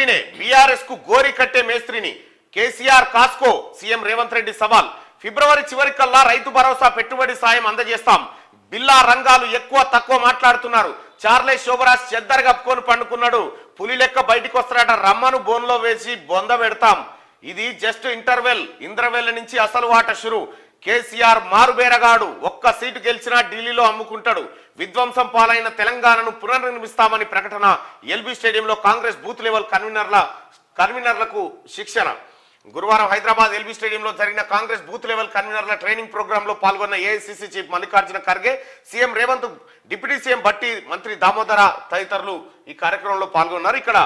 మేస్త్రినే BRS కు గోరి కట్టే మేస్త్రిని కేసీఆర్ కాస్కో సీఎం రేవంత్ రెడ్డి సవాల్ ఫిబ్రవరి చివరికల్లా రైతు భరోసా పెట్టుబడి సాయం అందజేస్తాం బిల్లా రంగాలు ఎక్కువ తక్కువ మాట్లాడుతున్నారు చార్లెస్ శోభరాజ్ చెద్దరు కప్పుకొని పండుకున్నాడు పులి లెక్క బయటికి వస్తారట రమ్మను బోన్లో వేసి బొంద పెడతాం ఇది జస్ట్ ఇంటర్వెల్ ఇంద్రవెల్ నుంచి అసలు వాట షురు కేసీఆర్ మారుబేరగాడు ఒక్క సీటు గెలిచినా ఢిల్లీలో అమ్ముకుంటాడు విధ్వంసం పాలైన తెలంగాణను పునర్నిర్మిస్తామని ప్రకటన ఎల్బీ స్టేడియంలో కాంగ్రెస్ బూత్ లెవెల్ కన్వీనర్లకు శిక్షణ గురువారం హైదరాబాద్ ఎల్బీ స్టేడియంలో జరిగిన కాంగ్రెస్ బూత్ లెవెల్ కన్వీనర్ల ట్రైనింగ్ ప్రోగ్రామ్ లో పాల్గొన్న AICC chief Mallikarjuna Kharge CM Revanth deputy CM Bhatti మంత్రి దామోదర తదితరులు ఈ కార్యక్రమంలో పాల్గొన్నారు ఇక్కడ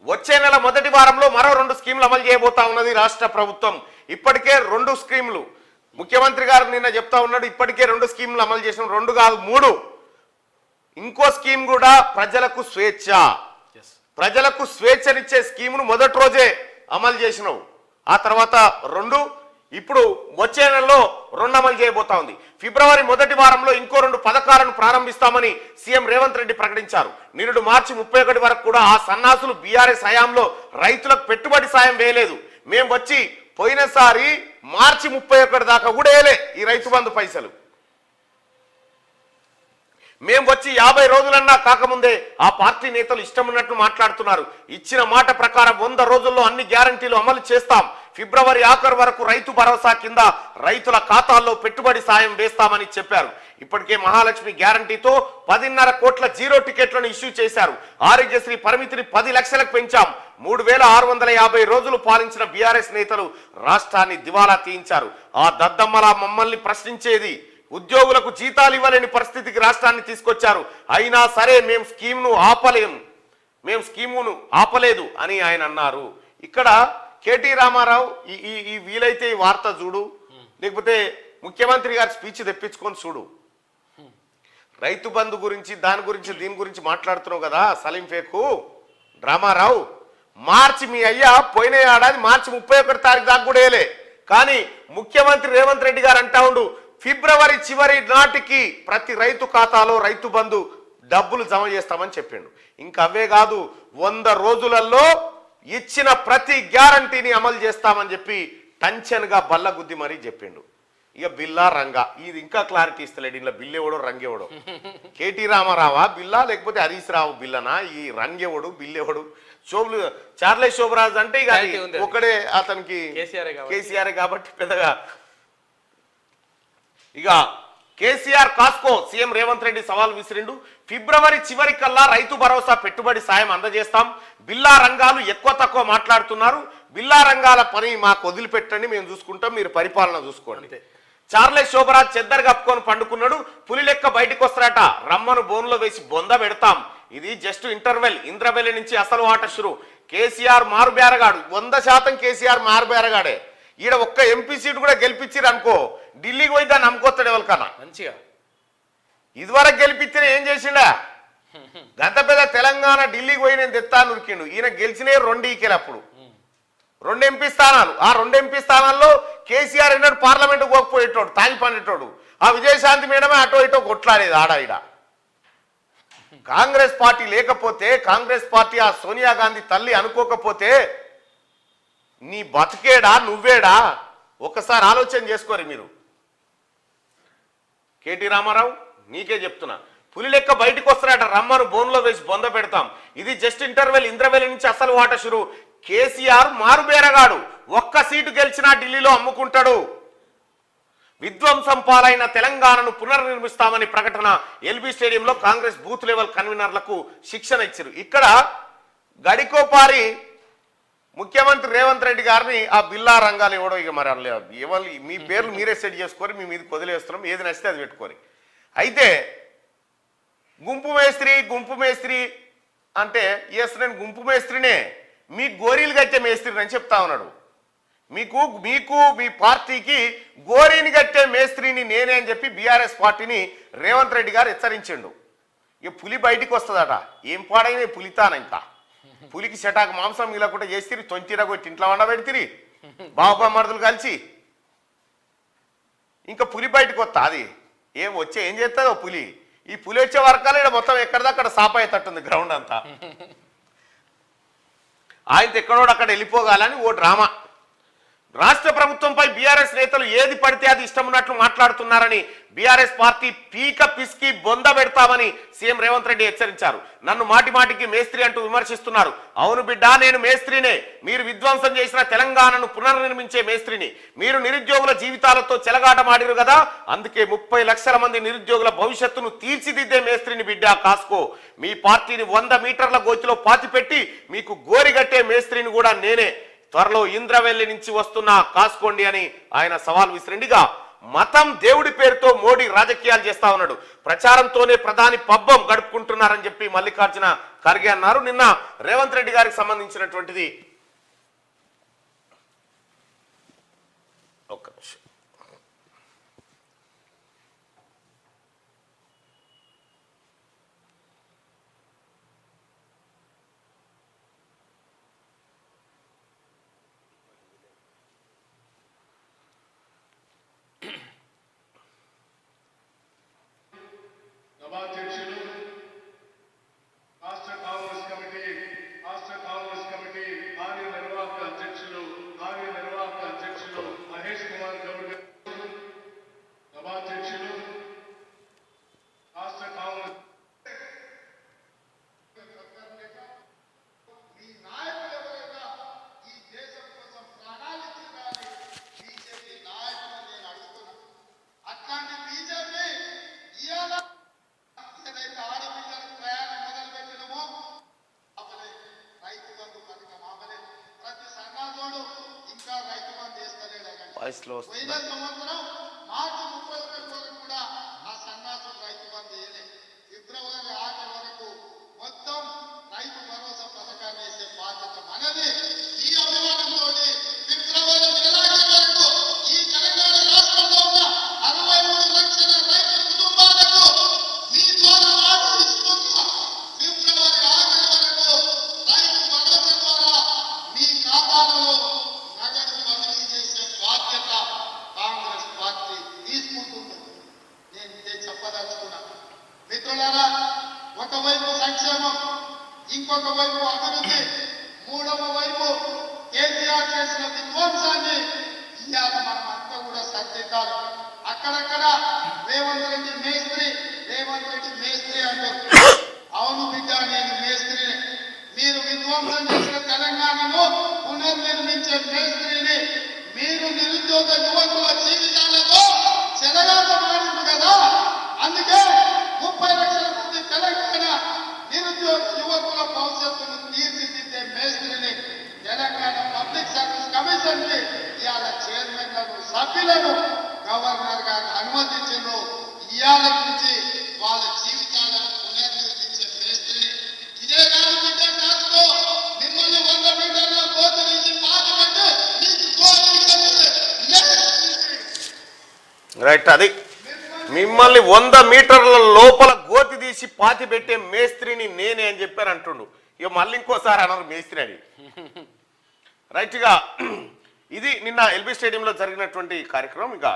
వచ్చే నెల మొదటి వారంలో మరో 2 స్కీమ్లు అమలు చేయబోతా ఉన్నది రాష్ట్ర ప్రభుత్వం ఇప్పటికే 2 స్కీమ్లు ముఖ్యమంత్రి గారు నిన్న చెప్తా ఉన్నాడు ఇప్పటికే 2 స్కీమ్లు అమలు చేసిన 2 కాదు 3 ఇంకో స్కీమ్ కూడా ప్రజలకు స్వేచ్ఛనిచ్చే స్కీమును మొదటి రోజే అమలు చేసినావు ఆ తర్వాత 2 ఇప్పుడు వచ్చే నెలలో 2 అమలు చేయబోతా ఉంది ఫిబ్రవరి మొదటి వారంలో ఇంకో 2 పథకాలను ప్రారంభిస్తామని సీఎం రేవంత్ రెడ్డి ప్రకటించారు నిరుడు మార్చి 31 వరకు కూడా ఆ సన్నాసులు బీఆర్ఎస్ హయాంలో రైతులకు పెట్టుబడి సాయం వేయలేదు మేము వచ్చి పోయినసారి మార్చి 31 దాకా కూడా వేయలే ఈ రైతు బంధు పైసలు మేము వచ్చి 50 రోజులన్నా కాకముందే ఆ పార్టీ నేతలు ఇష్టం ఉన్నట్టు మాట్లాడుతున్నారు ఇచ్చిన మాట ప్రకారం 100 రోజుల్లో అన్ని గ్యారంటీలు అమలు చేస్తాం ఫిబ్రవరి ఆఖరు వరకు రైతు భరోసా కింద రైతుల ఖాతాల్లో పెట్టుబడి సాయం వేస్తామని చెప్పారు ఇప్పటికే మహాలక్ష్మి గ్యారంటీతో 10.5 కోట్ల జీరో టికెట్లను ఇష్యూ చేశారు ఆరోగ్యశ్రీ పరిమితిని 10 లక్షలకు పెంచాం 3650 రోజులు పాలించిన బీఆర్ఎస్ నేతలు రాష్ట్రాన్ని దివాలా తీయించారు ఆ దద్దమ్మలా మమ్మల్ని ప్రశ్నించేది ఉద్యోగులకు జీతాలు ఇవ్వలేని పరిస్థితికి రాష్ట్రాన్ని తీసుకొచ్చారు అయినా సరే మేము స్కీమును ఆపలేదు అని ఆయన అన్నారు ఇక్కడ కేటీ రామారావు ఈ వీలైతే ఈ వార్త చూడు లేకపోతే ముఖ్యమంత్రి గారి స్పీచ్ తెప్పించుకొని చూడు రైతు బంధు గురించి దీని గురించి మాట్లాడుతున్నావు కదా సలీం ఫేకు రామారావు మార్చి మీ అయ్యా పోయిన ఏడాది మార్చి 31 తారీఖు దాకా కూడా వేయలే కానీ ముఖ్యమంత్రి రేవంత్ రెడ్డి గారు అంటా ఉండు ఫిబ్రవరి చివరి నాటికి ప్రతి రైతు ఖాతాలో రైతు బంధు డబ్బులు జమ చేస్తామని చెప్పిండు ఇంకా అవే కాదు 100 రోజులలో ఇచ్చిన ప్రతి గ్యారంటీని అమలు చేస్తామని చెప్పి టెన్షన్గా బల్లగుద్ది మరీ చెప్పిండు ఇక బిల్లా రంగా ఇది ఇంకా క్లారిటీ ఇస్తలేడు ఇలా బిల్లెవడో రంగెవడో కేటీ రామారావా బిల్లా లేకపోతే హరీష్ రావు బిల్లనా ఈ రంగెవడు బిల్లెవడు చార్లెస్ శోభరాజ్ అంటే ఇక ఒకడే అతనికి కేసీఆర్ కాబట్టి పెద్దగా ఇక కేసీఆర్ కాస్కో సీఎం రేవంత్ రెడ్డి సవాల్ విసిరిండు ఫిబ్రవరి చివరికల్లా రైతు భరోసా పెట్టుబడి సాయం అందజేస్తాం బిల్లా రంగాలు ఎక్కువ తక్కువ మాట్లాడుతున్నారు బిల్లా రంగాల పని మాకు వదిలిపెట్టండి మేము చూసుకుంటాం మీరు పరిపాలన చూసుకోండి చార్లెస్ శోభరాజ్ చెద్దరు కప్పుకొని పండుకున్నాడు పులి లెక్క బయటికి వస్తారట రమ్మను బోన్లో వేసి బొంద పెడతాం ఇది జస్ట్ ఇంటర్వెల్ ఇంద్రవెల్ నుంచి అసలు ఆట షురు కేసీఆర్ మారుబేరగాడు 100% కేసీఆర్ మారుబేరగాడే ఈడ ఒక్క ఎంపీ సీటు కూడా గెలిపించారు అనుకో ఢిల్లీకి పోయి దాన్ని నమ్ముకొస్తాడు ఎవరికన్నా మంచిగా ఇదివరకు గెలిపించిన ఏం చేసిండా గత పెద్ద తెలంగాణ ఢిల్లీకి పోయి నేను తెత్తాను ఉరికిండు ఈయన గెలిచినే 2 ఈకెలు అప్పుడు 2 ఎంపీ స్థానాలు ఆ 2 ఎంపీ స్థానాల్లో కేసీఆర్ ఎన్నడు పార్లమెంట్ పోకపోయేటోడు తాగి పండేటోడు ఆ విజయశాంతి మేడమే అటో ఇటో కొట్లాడేది ఆడ ఈడ కాంగ్రెస్ పార్టీ లేకపోతే కాంగ్రెస్ పార్టీ ఆ సోనియా గాంధీ తల్లి అనుకోకపోతే నీ బతికేడా నువ్వేడా ఒకసారి ఆలోచన చేసుకోరు మీరు కేటీ రామారావు నీకే చెప్తున్నా పులి లెక్క బయటకు వస్తారట రమ్మను బోన్లో వేసి బొంద పెడతాం ఇది జస్ట్ ఇంటర్వెల్ ఇంద్రవెల్ నుంచి అసలు వాట షురు కేసీఆర్ మారుబేరగాడు ఒక్క సీటు గెలిచినా ఢిల్లీలో అమ్ముకుంటాడు విధ్వంసం పాలైన తెలంగాణను పునర్నిర్మిస్తామని ప్రకటన ఎల్బీ స్టేడియంలో కాంగ్రెస్ బూత్ లెవెల్ కన్వీనర్లకు శిక్షణ ఇచ్చారు ఇక్కడ గడికోపారి ముఖ్యమంత్రి రేవంత్ రెడ్డి గారిని ఆ బిల్లా రంగాలు ఇవ్వడం ఇక మరి ఎవరు మీ పేర్లు మీరే సెట్ చేసుకొని మీ మీదకి వదిలేస్తున్నాం ఏది నచ్చితే అది పెట్టుకొని అయితే గుంపు మేస్త్రి అంటే ఎస్ నేను గుంపు మేస్త్రినే మీ గోరీలు కట్టే మేస్త్రిని అని చెప్తా ఉన్నాడు మీకు మీ పార్టీకి గోరీని కట్టే మేస్త్రిని నేనే అని చెప్పి బీఆర్ఎస్ పార్టీని రేవంత్ రెడ్డి గారు హెచ్చరించిండు ఇక పులి బయటికి వస్తుందట ఏం పాడైన పులితాన ఇంకా పులికి చెటాకు మాంసం మిగలకుండా చేసిరి తొంతిరా కొట్టి ఇంట్లో వండబెడితిరి బాబా మరుదులు కలిసి ఇంకా పులి బయటకు వస్తా అది ఏం చేస్తుందో పులి ఈ పులి వచ్చే వర్గాలు ఇక్కడ మొత్తం ఎక్కడిదక్కడ సాప అయ్యేటట్టుంది గ్రౌండ్ అంతా ఆయనతో ఎక్కడోడు అక్కడ వెళ్ళిపోగాలని ఓ డ్రామా. రాష్ట్ర ప్రభుత్వంపై బీఆర్ఎస్ నేతలు ఏది పడితే అది ఇష్టం ఉన్నట్లు మాట్లాడుతున్నారని బీఆర్ఎస్ పార్టీ పీక పిసికి బొంద పెడతామని సీఎం రేవంత్ రెడ్డి హెచ్చరించారు. నన్ను మాటి మాటికి మేస్త్రి అంటూ విమర్శిస్తున్నారు. అవును బిడ్డ, నేను మేస్త్రినే. మీరు విధ్వంసం చేసిన తెలంగాణను పునర్నిర్మించే మేస్త్రిని. మీరు నిరుద్యోగుల జీవితాలతో చెలగాటమాడిరు కదా, అందుకే 30 లక్షల మంది నిరుద్యోగుల భవిష్యత్తును తీర్చిదిద్దే మేస్త్రిని బిడ్డ, కాసుకో. మీ పార్టీని 100 మీటర్ల గోతిలో పాతిపెట్టి మీకు గోరిగట్టే మేస్త్రిని కూడా నేనే. త్వరలో ఇంద్రవెల్లి నుంచి వస్తున్నా, కాసుకోండి అని ఆయన సవాల్ విసిరిండిగా, మతం దేవుడి పేరుతో మోడీ రాజకీయాలు చేస్తా ఉన్నాడు. ప్రచారంతోనే ప్రధాని పబ్బం గడుపుకుంటున్నారని చెప్పి మల్లికార్జున ఖర్గే అన్నారు. నిన్న రేవంత్ రెడ్డి గారికి సంబంధించినటువంటిది ఒక్క నిమిషం. సభాధ్యక్షులు, రాష్ట్ర కాంగ్రెస్ కమిటీ కార్యనిర్వాహక అధ్యక్షులు మహేష్ కుమార్ గౌడ్ గారు, సభాధ్యక్షులు, రాష్ట్ర కాంగ్రెస్ వాయిస్లో మార్చి 31 వరకు కూడా ఆ సన్నాసులు రైతు బంధు వేయలే. ఫిబ్రవరి ఆఖరి వరకు మొత్తం రైతు భరోసా పథకాన్ని వేసే బాధ్యత మనది. ఈ అభిమానంతో ఫిబ్రవరి నెలాఖరు వరకు ఈ తెలంగాణ రాష్ట్రంలో ఉన్న 63 లక్షల రైతు కుటుంబాలకు మీ ద్వారా మాట ఇస్తున్నా. ఫిబ్రవరి ఆఖరి వరకు రైతు భరోసా ద్వారా మీ ఖాతాలలో నగదు బదిలీ చేసే బాధ్యత కాంగ్రెస్ పార్టీ తీసుకుంటుంది. నేను ఇదే చెప్పదలుచుకున్నా. మిత్రులారా, ఒకవైపు సంక్షేమం, ఇంకొక వైపు అభివృద్ధి, మూడవ వైపు కేసీఆర్ చేసిన విధ్వంసాన్ని ఇవాళ మనం అంతా కూడా సర్దిద్దాలి. అక్కడక్కడ రేవంత్ రెడ్డి మేస్త్రి అంటారు. అవును బిడ్డ, నేను మేస్త్రిని. మీరు విధ్వంసం చేసిన తెలంగాణను పునర్నిర్మించే మేస్త్రిని. మీరు నిరుద్యోగ యువకుల జీవితాలతో చెలగాటమాడింది కదా, అందుకే 30 లక్షల మంది తెలంగాణ నిరుద్యోగ యువకుల భవిష్యత్తును తీర్చిదిద్దే మేస్త్రిని తెలంగాణ పబ్లిక్ సర్వీస్ కమిషన్ కి ఇవాళ చైర్మన్లను, సభ్యులను గవర్నర్ గారు అనుమతించారు. ఇవాళ నుంచి వాళ్ళ జీవితాలను పునర్నిర్మించే మేస్త్రిని. ఇదే కాదు బిడ్డ, కాసుకో. మిమ్మల్ని 100 మీటర్ల గోతు నుంచి పాతిపెట్టి మీకు రైట్. అది మిమ్మల్ని 100 మీటర్ల లోపల గోతి తీసి పాతి పెట్టే మేస్త్రిని నేనే అని చెప్పారు అంటుండు. ఇక మళ్ళీ ఇంకోసారి అన్నారు మేస్త్రి అని. రైట్గా ఇది నిన్న ఎల్బీ స్టేడియంలో జరిగినటువంటి కార్యక్రమం. ఇక